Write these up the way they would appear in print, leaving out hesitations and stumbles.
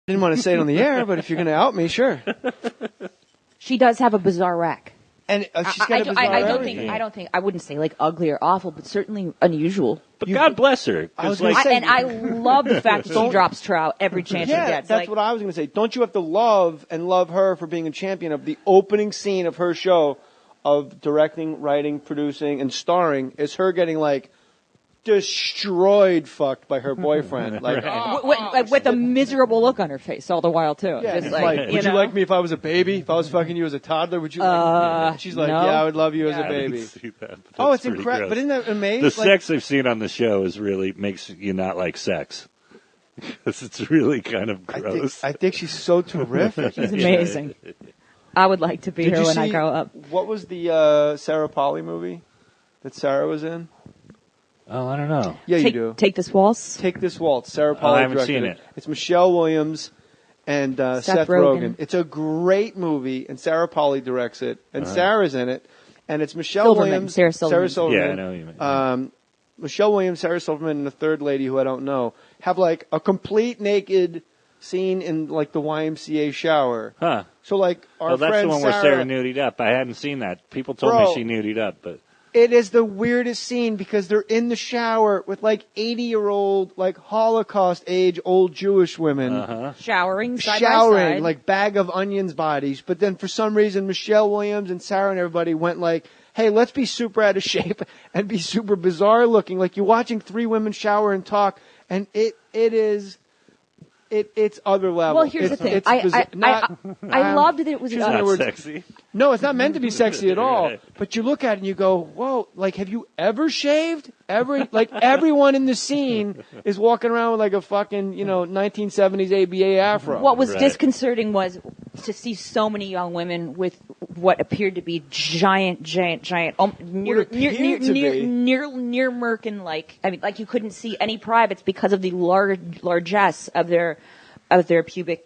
Didn't want to say it on the air, but if you're going to out me, sure. She does have a bizarre rack. And she's got a bizarre I don't think I wouldn't say like ugly or awful, but certainly unusual. But God bless her. I was like, I love the fact that she drops trout every chance she gets. That's what I was going to say. Don't you have to love her for being a champion of the opening scene of her show of directing, writing, producing, and starring is her getting like destroyed fucked by her boyfriend. Like, with a miserable look on her face all the while, too. Yeah, just like, would you like me if I was a baby? If I was fucking you as a toddler, would you like me? She's like, no. Yeah, I would love you as a baby. See that, It's incredible. But isn't that amazing? The sex I've seen on the show is really makes you not like sex. Because it's really kind of gross. I think she's so terrific. She's amazing. I would like to be her when I grow up. What was the Sarah Polley movie that Sarah was in? Oh, I don't know. Yeah, you do. Take This Waltz? Take This Waltz. Sarah Polley I haven't directed seen it. It's Michelle Williams and Seth Rogen. It's a great movie, and Sarah Polley directs it, and Sarah's in it, and it's Michelle Williams, Sarah Silverman. Yeah, I know you mean. Michelle Williams, Sarah Silverman, and the third lady who I don't know have like a complete naked scene in like the YMCA shower. Huh. So like our that's friend the one where Sarah nudied up. I hadn't seen that. People told me she nudied up, but it is the weirdest scene because they're in the shower with like 80-year-old, like Holocaust age old Jewish women. Showering side by side. Like bag of onions bodies. But then for some reason, Michelle Williams and Sarah and everybody went like, hey, let's be super out of shape and be super bizarre looking. Like you're watching three women shower and talk, and it's other level. Well, here's the thing. I loved that it was not sexy. No, it's not meant to be sexy at all. But you look at it and you go, whoa, like, have you ever shaved? Everyone in the scene is walking around with like a fucking, 1970s ABA afro. What was disconcerting was to see so many young women with what appeared to be giant, near merkin like. I mean, like you couldn't see any privates because of the largesse of their pubic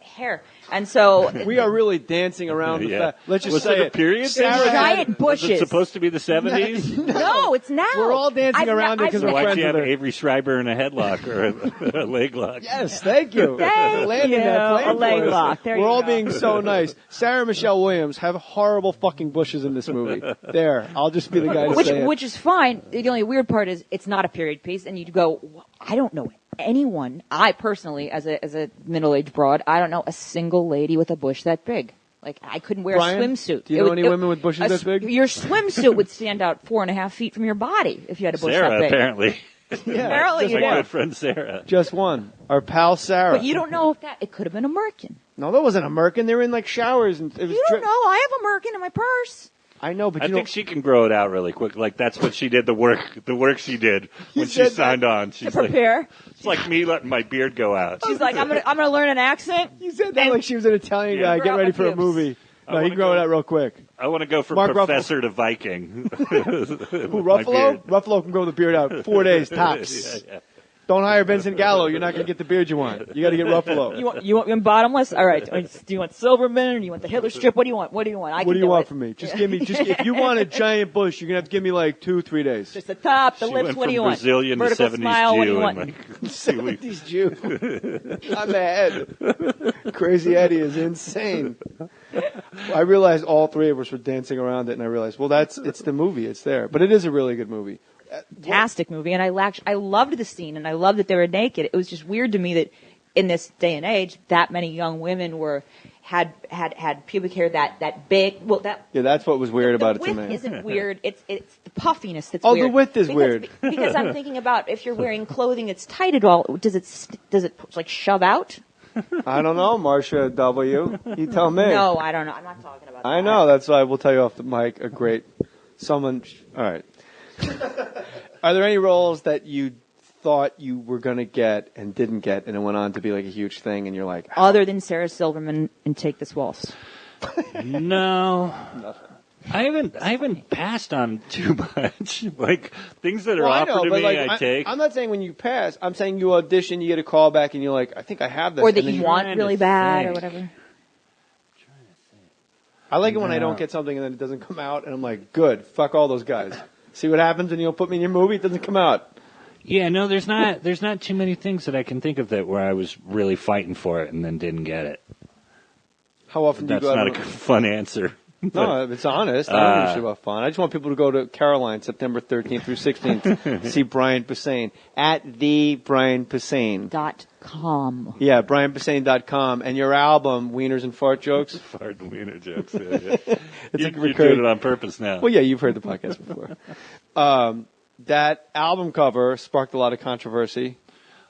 hair, and so we are really dancing around the fact. Let's just say it. Period. Giant bushes. Was it supposed to be the 70s? No, it's now. We're all dancing around it because we're friends. Why'd you have Avery Schreiber in a headlock or a leg lock? Yes, thank you. A leg lock. We're all being so nice. Sarah and Michelle Williams have horrible fucking bushes in this movie. There, I'll just be the guy to say it. Which is fine. The only weird part is it's not a period piece, and you go, I don't know anyone. I personally, as a middle-aged broad, I don't know a single lady with a bush that big. Like I couldn't wear a swimsuit. Do you know any women with bushes that big? Your swimsuit would stand out 4.5 feet from your body if you had a bush Sarah, that big. Apparently. Yeah, apparently you my good friend Sarah. Just one. Our pal Sarah. But you don't know if it could have been a merkin. No, that wasn't a merkin. They were in like showers and it was. You don't know. I have a merkin in my purse. I know, but I think she can grow it out really quick. Like that's what she did. The work she did when she signed on. She's to prepare. Like, it's like me letting my beard go out. She's like, I'm gonna learn an accent. You said that like she was an Italian guy getting ready for a movie. No, he can grow it out real quick. I want to go from professor to Viking. Who, Ruffalo? Ruffalo can grow the beard out 4 days tops. Yeah. Don't hire Vincent Gallo. You're not going to get the beard you want. You got to get Ruffalo. You want bottomless? All right. Do you want Silverman or do you want the Hitler strip? What do you want? What do you want? What do you want from me? Just give me. If you want a giant bush, you're going to have to give me like 2-3 days. Just the top, the lips. What do you want? Brazilian Vertical to 70s smile. Jew What do you want? like 70s Jew. On the head. Crazy Eddie is insane. I realized all three of us were dancing around it, and I realized, well, it's the movie. It's there, but it is a really good movie. Fantastic movie, and I loved the scene, and I loved that they were naked. It was just weird to me that in this day and age, that many young women had pubic hair that big. Well, that's what was weird about it to me. The width isn't weird. It's the puffiness that's weird. Oh, the width is weird. Because I'm thinking about if you're wearing clothing that's tight at all, does it like shove out? I don't know, Marcia W. You tell me. No, I don't know. I'm not talking about that. I know. That's why we'll tell you off the mic. All right. Are there any roles that you thought you were going to get and didn't get, and it went on to be like a huge thing, and you're like, other than Sarah Silverman in Take This Waltz? No. Nothing. I haven't passed on too much. Like things that are offered to me, like, I take. I'm not saying when you pass. I'm saying you audition, you get a call back, and you're like, I think I have this. Or that you want really bad, or whatever. I like it when I don't get something and then it doesn't come out, and I'm like, good, fuck all those guys. See what happens when you don't put me in your movie? It doesn't come out. Yeah, no, there's not too many things that I can think of that where I was really fighting for it and then didn't get it. How often do you That's go not out? a fun answer. No, it's honest. I don't give a shit about fun. I just want people to go to Caroline September 13th through 16th to see Brian Posehn at the Brian Posehn. .com. Yeah, BrianPosehn.com. And your album, Wieners and Fart Jokes. Fart and wiener jokes. Yeah. You're recurring- doing it on purpose now. Well, yeah, you've heard the podcast before. That album cover sparked a lot of controversy.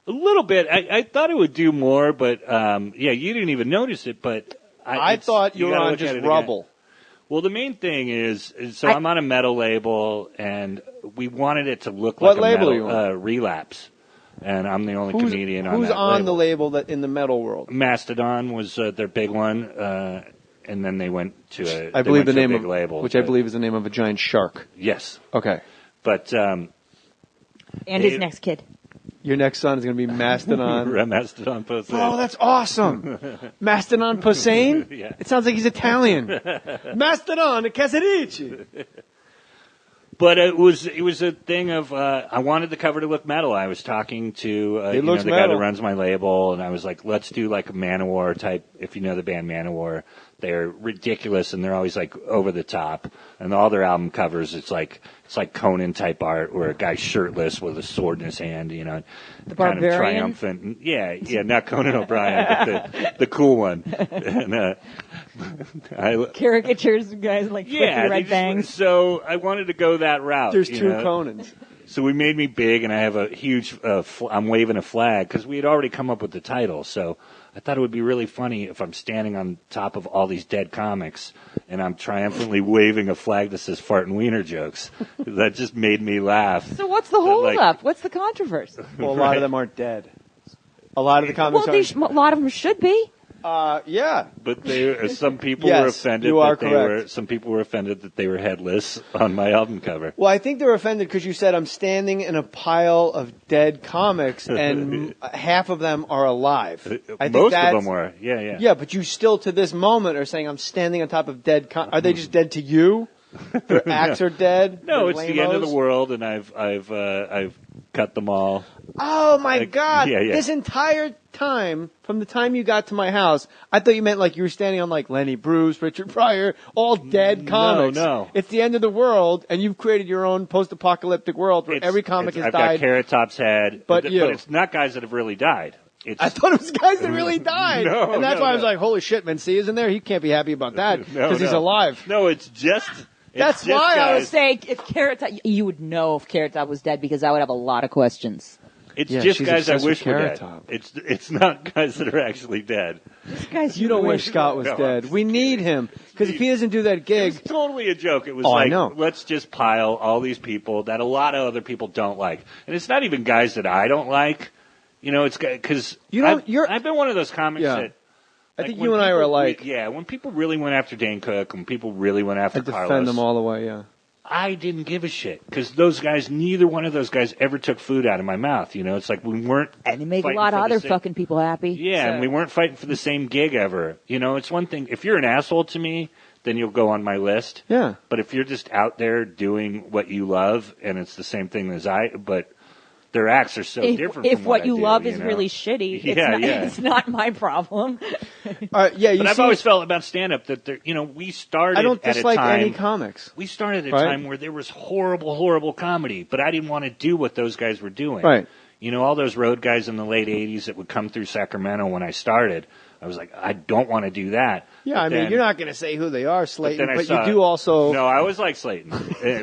A little bit. I thought it would do more, but yeah, you didn't even notice it. But I thought you were gotta on look at just it rubble. again. Well, the main thing is I'm on a metal label, and we wanted it to look What like label a are you metal on? Relapse. And I'm the only comedian on who's that on label. the label that in the metal world? Mastodon was their big one, and then they went to a I believe the they went to a name big of label, which I but- believe is the name of a giant shark. Yes, Okay. but And his next kid. Your next son is going to be Mastodon. Mastodon Posehn. Oh, that's awesome. Mastodon Posehn? Yeah. It sounds like he's Italian. Mastodon Casarici. But it was a thing of I wanted the cover to look metal. I was talking to the looks guy metal. that runs my label, and I was like, let's do like a Manowar type. If you know the band Manowar, they're ridiculous and they're always like over the top. And all their album covers, it's like Conan type art, where a guy's shirtless with a sword in his hand, the The kind of Barbarian? triumphant. Yeah, not Conan O'Brien, but the cool one. And Caricatures of guys like flippy they red just- bangs. So I wanted to go that route. There's you two know? Conans. So we made me big, and I have a huge. I'm waving a flag because we had already come up with the title. So I thought it would be really funny if I'm standing on top of all these dead comics, and I'm triumphantly waving a flag that says "fart and wiener jokes." That just made me laugh. So what's the hold up? What's the controversy? Well, a lot of them aren't dead. A lot of the comics Well, a lot of them should be. yeah. But some people Yes, were offended. you are that correct. Some people were offended that they were headless on my album cover. Well, I think they were offended because you said I'm standing in a pile of dead comics, and half of them are alive. I think Most of that's- them were. Yeah. Yeah, but you still to this moment are saying I'm standing on top of dead. Are they just dead to you? Their acts are dead. No, They're it's the end of lamos? the world, and I've cut them all. Oh my Like, God! yeah. This entire time, from the time you got to my house, I thought you meant like you were standing on like Lenny Bruce, Richard Pryor, all dead comics. No. It's the end of the world, and you've created your own post-apocalyptic world where every comic has I've died. got Carrot Top's head, But you. it's not guys that have really died. It's, I thought it was guys that really died, No, and that's no, why I was no. like, "Holy shit, Mencia isn't there? He can't be happy about that because he's no. alive." No, it's just. That's it's just why I guys. was Say if Carrot Top, you would know if Carrot Top was dead because I would have a lot of questions. It's Yeah, just she's guys I obsessed with wish were Carrot dead. Top. It's not guys that are actually dead. These guys, You don't wish Scott was No, dead. I'm We need him because if he doesn't do that It gig, was totally a joke. It was Oh, I like, know. let's just pile all these people that a lot of other people don't like, and it's not even guys that I don't like. It's because I've been one of those comics Yeah. that. I like, think when you and I are people alike. when people really went after Dane Cook, when people really went after I defend Carlos, them all the way. Yeah. I didn't give a shit because those guys, neither one of those guys ever took food out of my mouth. It's like we weren't. and they make a fighting lot of for the other same- fucking people happy. Yeah, So- and we weren't fighting for the same gig ever. It's one thing if you're an asshole to me, then you'll go on my list. Yeah. But if you're just out there doing what you love and it's the same thing as but their acts are so different. If from what I you do, love is know? really shitty, Yeah, it's not my problem. Yeah. You But I've see, always felt about stand-up that we started. I don't at dislike a time, any comics. We started at a Right. time where there was horrible comedy, but I didn't want to do what those guys were doing. Right. All those road guys in the late '80s that would come through Sacramento when I started. I was like, I don't want to do that. Yeah, But I mean, then- you're not going to say who they are, Slayton, then I but saw- you do also. No, I always like Slayton,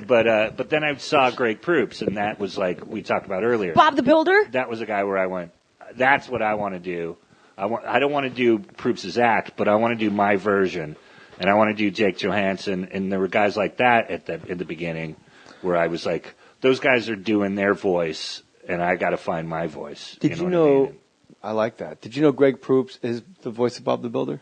but then I saw Greg Proops, and that was like we talked about earlier. Bob the Builder. That was a guy where I went, that's what I want to do. I don't want to do Proops' act, but I want to do my version, and I want to do Jake Johansson. And there were guys like that in the beginning, where I was like, those guys are doing their voice, and I got to find my voice. Did you what know? I mean? I like that. Did you know Greg Proops is the voice of Bob the Builder?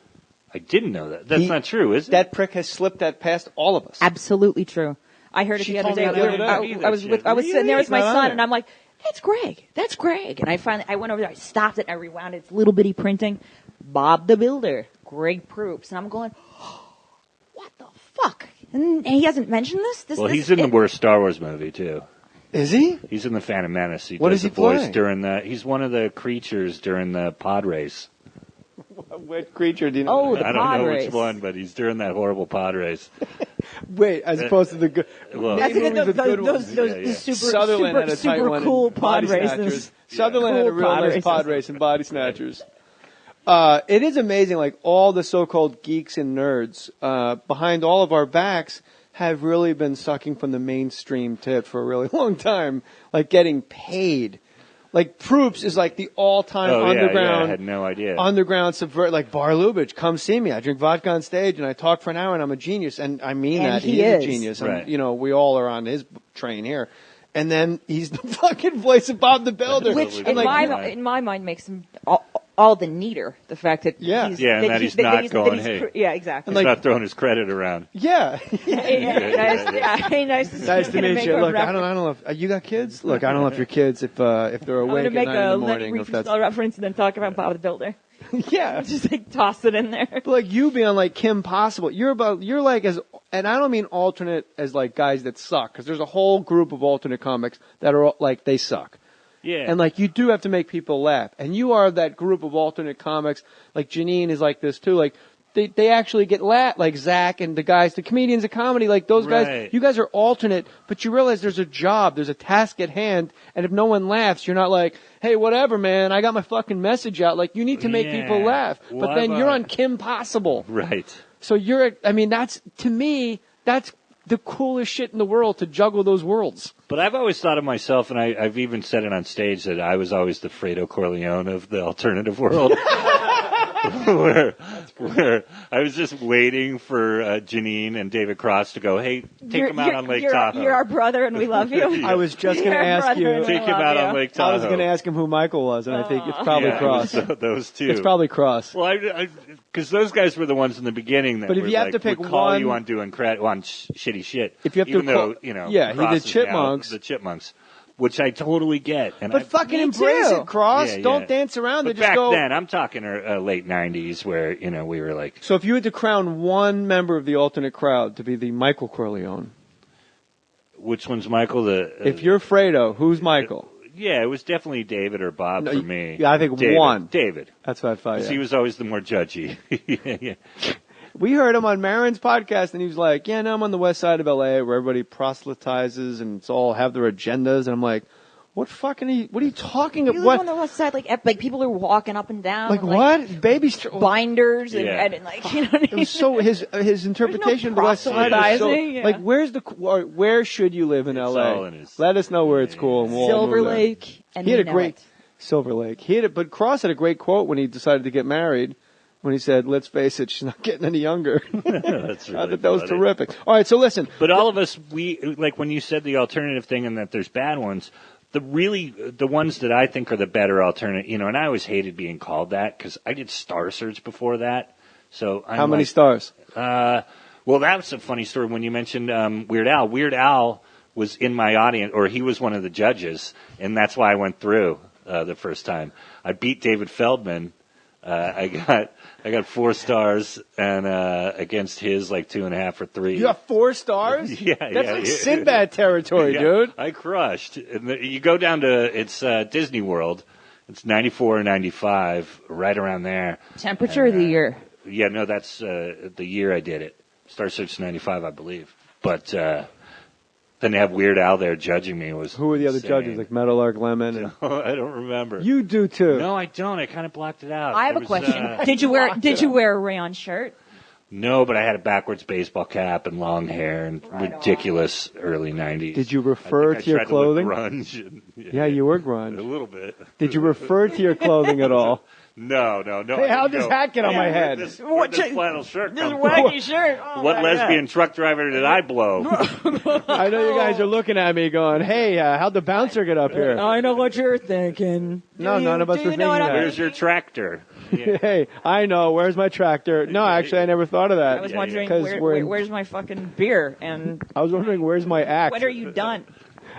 I didn't know that. That's not true, is it? That prick has slipped that past all of us. Absolutely true. I heard it She the other told me day. that the other day. I was sitting there with my It's not on son, there. and I'm like, "That's Greg." And I went over there, I stopped it, and I rewound it. It's little bitty printing. Bob the Builder, Greg Proops, and I'm going, "What the fuck?" And he hasn't mentioned this. Well, he's in the worst Star Wars movie too. Is he? He's in the Phantom Menace. What does does he the voice play? during the. He's one of the creatures during the pod race. What creature do you know? Oh, the I don't pod know race. which one, but he's during that horrible pod race. Wait, as opposed to the good. Well, That's movies those, with good those, ones. those, Yeah, yeah. the super, Sutherland super, had a tight super one cool in pod Body Snatchers. races. Sutherland had a Cool real pod nice races. pod race in Body Snatchers. It is amazing, like all the so-called geeks and nerds behind all of our backs have really been sucking from the mainstream tit for a really long time, like getting paid. Like Proops is like the all-time underground. Yeah, I had no idea. Underground subvert, like Bar Lubitsch, come see me. I drink vodka on stage and I talk for an hour and I'm a genius. And I mean And that. he is is. a genius. Right. And, you know, we all are on his train here. And then he's the fucking voice of Bob the Builder. Which, Totally in different. my in my mind, makes him all the neater. The fact that Yeah. he's, Yeah, and that he's not going, hey. Yeah, exactly. He's not throwing his credit around. Yeah. Hey, nice to see Nice you. to Gonna meet make you. a Look, I reference. don't know if you got kids. Look, I don't know if your kids, if they're I'm awake gonna at make 9 a in the Lenny morning, or if that's Riefenstahl reference and then talk about Bob the Builder. yeah. Just like toss it in there. But like you being like Kim Possible, you're like as, and I don't mean alternate as like guys that suck, because there's a whole group of alternate comics that are like they suck. Yeah. And like you do have to make people laugh, and you are that group of alternate comics. Like Janine is like this too. Like they actually get laugh, like Zach and the guys, the comedians of comedy, like those guys. Right. You guys are alternate, but you realize there's a job, there's a task at hand, and if no one laughs, you're not like, hey, whatever, man, I got my fucking message out. Like you need to make Yeah. people laugh, Well, but then I've, you're on Kim Possible. Right. So I mean, that's, to me, that's the coolest shit in the world, to juggle those worlds. But I've always thought of myself, and I've even said it on stage, that I was always the Fredo Corleone of the alternative world. where I was just waiting for Janine and David Cross to go, hey, take him out on Lake Tahoe. You're our brother and we love you. I was just going to You're our ask brother you. and we Take him love out you. on Lake Tahoe. I was going to ask him who Michael was, and I think it's probably Yeah, Cross. it was, those two. It's probably Cross. Well, because those guys were the ones in the beginning that But if were you have like, to pick would call one- you on doing on shitty shit. If you have to even call- though, you know, Yeah, he Cross did is now Chipmunks. the Chipmunks, which I totally get. And But fucking Me embrace too. it, Cross. Yeah, Don't yeah. dance around But it. Just back go. then, I'm talking late '90s, where we were like, So if you had to crown one member of the alternate crowd to be the Michael Corleone, which one's Michael? if you're Fredo, who's Michael? Yeah, it was definitely David or Bob No, for me. yeah, I think David. one. David. That's what I thought. 'Cause Yeah. he was always the more judgy. yeah. We heard him on Maron's podcast, and he was like, "Yeah, no, I'm on the west side of LA, where everybody proselytizes and it's all have their agendas." And I'm like, "What are you talking You about? live on What? the west side, like people are walking up and down. Like with, what? Babies? Binders and, Yeah. and like, you know what I It mean? was so his interpretation of the West Side was so, proselytizing, yeah. like where should you live in It's LA? all in his- Let us know where it's cool and we'll all Silver move there. Lake. And He had we a know great it. Silver Lake. But Cross had a great quote when he decided to get married. When he said, "Let's face it, she's not getting any younger." That's I really thought that was funny. terrific. All right, so listen. But all of us, like when you said the alternative thing and that there's bad ones, the ones that I think are the better alternative, and I always hated being called that because I did Star Search before that. So How many stars? Well, that was a funny story when you mentioned Weird Al. Weird Al was in my audience, or he was one of the judges, and that's why I went through the first time. I beat David Feldman. I got 4 stars, and against his like 2.5 or 3. You got 4 stars? Yeah, That's yeah, like yeah. Sinbad territory, Yeah, dude. I crushed. And you go down to Disney World. It's 94 or 95, right around there. Temperature of the year. Yeah, no, that's the year I did it. Star Search 95, I believe. But then they have Weird Al there judging me. Who were the other judges? Like Meadowlark Lemon? And I don't remember. you do too. No, I don't. I kind of blocked it out. I have There a was, question. Did you wear a rayon shirt? No, but I had a backwards baseball cap and long hair and ridiculous early 90s. Did you refer I to your tried to look clothing? grunge and, Yeah, you were a grunge. little bit. Did you refer to your clothing at all? No. Hey, how'd this hat get on my head? Where'd this flannel shirt This come from? wacky shirt. Oh What my lesbian truck driver did I blow? I know you guys are looking at me going, "Hey, how'd the bouncer get up here?" God. I know what you're thinking. No, none of us were thinking that. Where's your tractor? Yeah. Hey, I know. Where's my tractor? No, actually, I never thought of that. I was Yeah, wondering 'Cause where's my fucking beer and I was wondering, where's my axe? when are you done?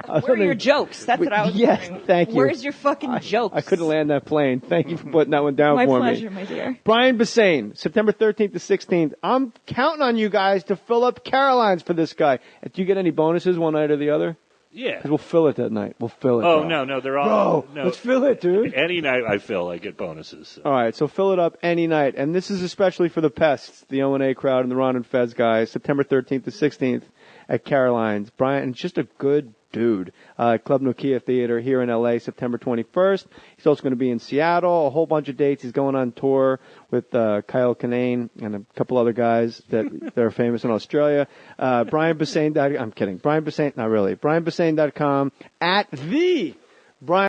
I was Where are your wondering- jokes? That's what I was Yes, wondering. thank you. Where's your fucking jokes? I couldn't land that plane. Thank you for putting that one down My for pleasure, me. my dear. Brian Posehn, September 13th to 16th. I'm counting on you guys to fill up Caroline's for this guy. Do you get any bonuses one night or the other? Yeah. Because we'll fill it that night. We'll fill it. Oh, bro. no, they're all... Bro, no. let's fill it, dude. Any night I fill, I get bonuses. So. All right, so fill it up any night. And this is especially for the pests, the O&A crowd and the Ron and Fez guys, September 13th to 16th at Caroline's. Brian, just a good dude. Club Nokia Theater here in L.A., September 21st. He's also going to be in Seattle, a whole bunch of dates. He's going on tour with Kyle Kinane and a couple other guys that are famous in Australia. Brian Posehn. I'm kidding. Brian Posehn, not really. BrianPosehn.com at the Brian